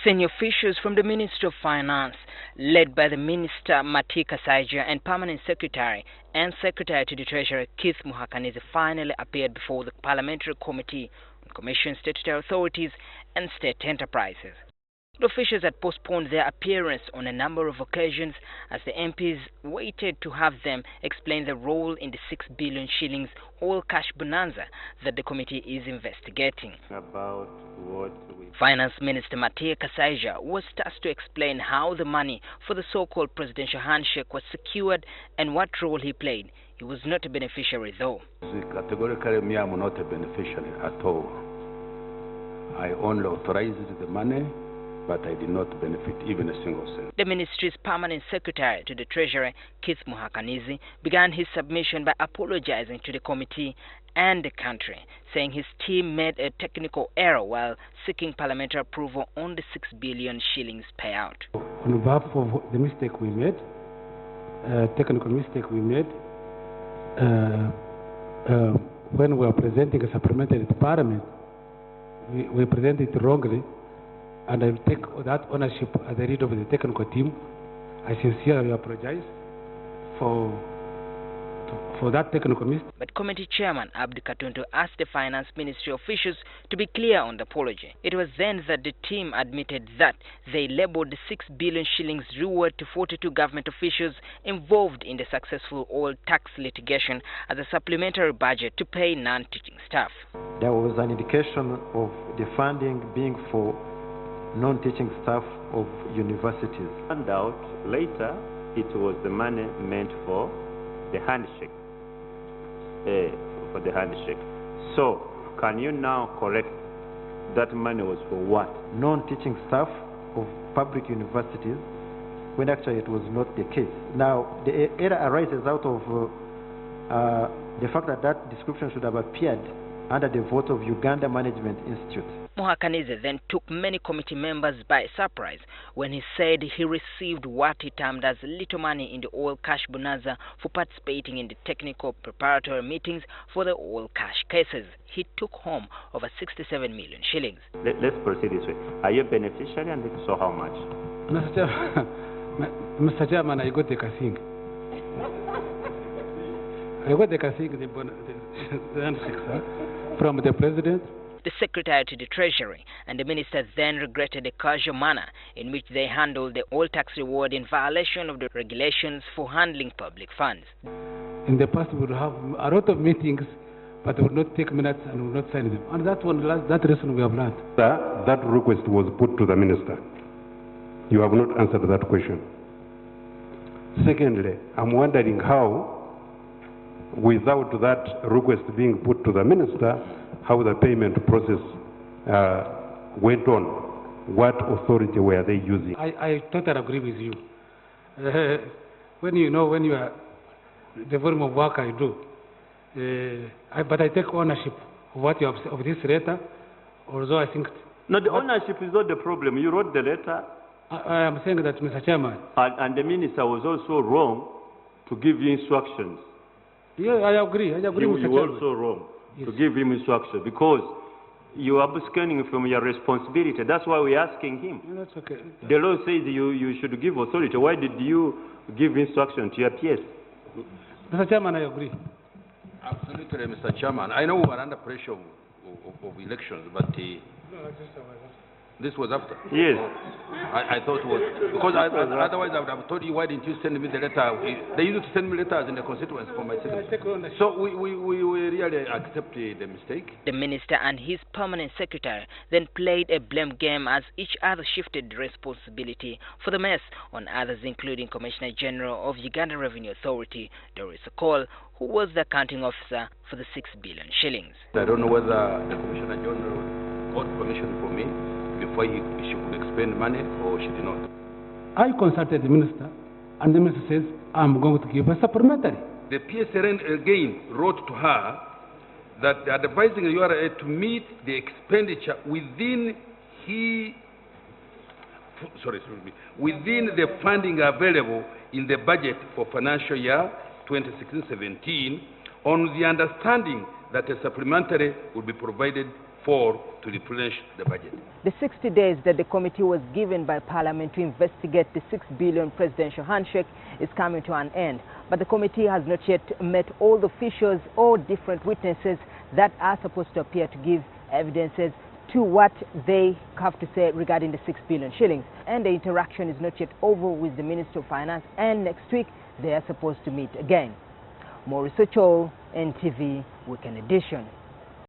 Senior officials from the Ministry of Finance, led by the Minister Matia Kasaija and Permanent Secretary and Secretary to the Treasury Muhakanizi, finally appeared before the Parliamentary Committee on Commission Statutory Authorities and State Enterprises. The officials had postponed their appearance on a number of occasions as the MPs waited to have them explain the role in the 6 billion shillings all cash bonanza that the committee is investigating. Finance Minister Matia Kasaija was tasked to explain how the money for the so-called presidential handshake was secured and what role he played. He was not a beneficiary though. Categorically, me, I'm not a beneficiary at all. I only authorized the money, but I did not benefit even a single cent. The ministry's permanent secretary to the Treasury, Muhakanizi, began his submission by apologizing to the committee and the country, saying his team made a technical error while seeking parliamentary approval on the 6 billion shillings payout. On behalf of the mistake we made, technical mistake we made, when we were presenting a supplementary to Parliament, we presented it wrongly. And I take that ownership as the leader of the technical team. I sincerely apologize for that technical mistake. But Committee Chairman Abdi Katuntu asked the Finance Ministry officials to be clear on the apology. It was then that the team admitted that they labelled the 6 billion shillings reward to 42 government officials involved in the successful oil tax litigation as a supplementary budget to pay non-teaching staff. There was an indication of the funding being for non-teaching staff of universities. Found out later it was the money meant for the handshake. So, can you now correct that money was for what? Non-teaching staff of public universities, when actually it was not the case. Now, the error arises out of the fact that that description should have appeared under the vote of Uganda Management Institute. Muhakanizi then took many committee members by surprise when he said he received what he termed as little money in the oil cash bonanza for participating in the technical preparatory meetings for the oil cash cases. He took home over 67 million shillings. Let's proceed this way. Are you a beneficiary, and if so, how much? Mr. Chairman, I got the casing. I got the casing, the handshake, from the President. The Secretary to the Treasury and the Minister then regretted the casual manner in which they handled the oil tax reward in violation of the regulations for handling public funds. In the past, we would have a lot of meetings, but we would not take minutes and we would not sign them. And that lesson we have learned. That request was put to the Minister. You have not answered that question. Secondly, I'm wondering how, without that request being put to the Minister, how the payment process went on. What authority were they using? I totally agree with you. When you are the volume of work I do, but I take ownership of what you have of this letter, although I think... No, the ownership is not the problem. You wrote the letter. I am saying that, Mr. Chairman. And the Minister was also wrong to give you instructions. Yeah, I agree. Mr. Chairman. You were also wrong. Yes. To give him instruction, because you are absconding from your responsibility. That's why we're asking him. No, that's okay. The law says you should give authority. Why did you give instruction to your PS? Mr. Chairman, I agree. Absolutely, Mr. Chairman. I know we are under pressure of elections, but this was after. Yes. I thought it was, because otherwise I would have told you, why didn't you send me the letter? They used to send me letters in the constituency for my citizens. So we really accept the mistake. The Minister and his Permanent Secretary then played a blame game as each other shifted responsibility for the mess on others, including Commissioner General of Uganda Revenue Authority, Maurice Ochol, who was the accounting officer for the 6 billion shillings. I don't know whether the Commissioner General got permission from me before she could expend money, or she did not. I consulted the Minister, and the Minister says, I'm going to give a supplementary. The PSRN again wrote to her that advising the URA to meet the expenditure within within the funding available in the budget for financial year 2016-17, on the understanding that a supplementary will be provided to replenish the budget. The 60 days that the committee was given by Parliament to investigate the 6 billion presidential handshake is coming to an end. But the committee has not yet met all the officials or different witnesses that are supposed to appear to give evidences to what they have to say regarding the 6 billion shillings. And the interaction is not yet over with the Minister of Finance, and next week they are supposed to meet again. Maurice Ochol, NTV Weekend Edition.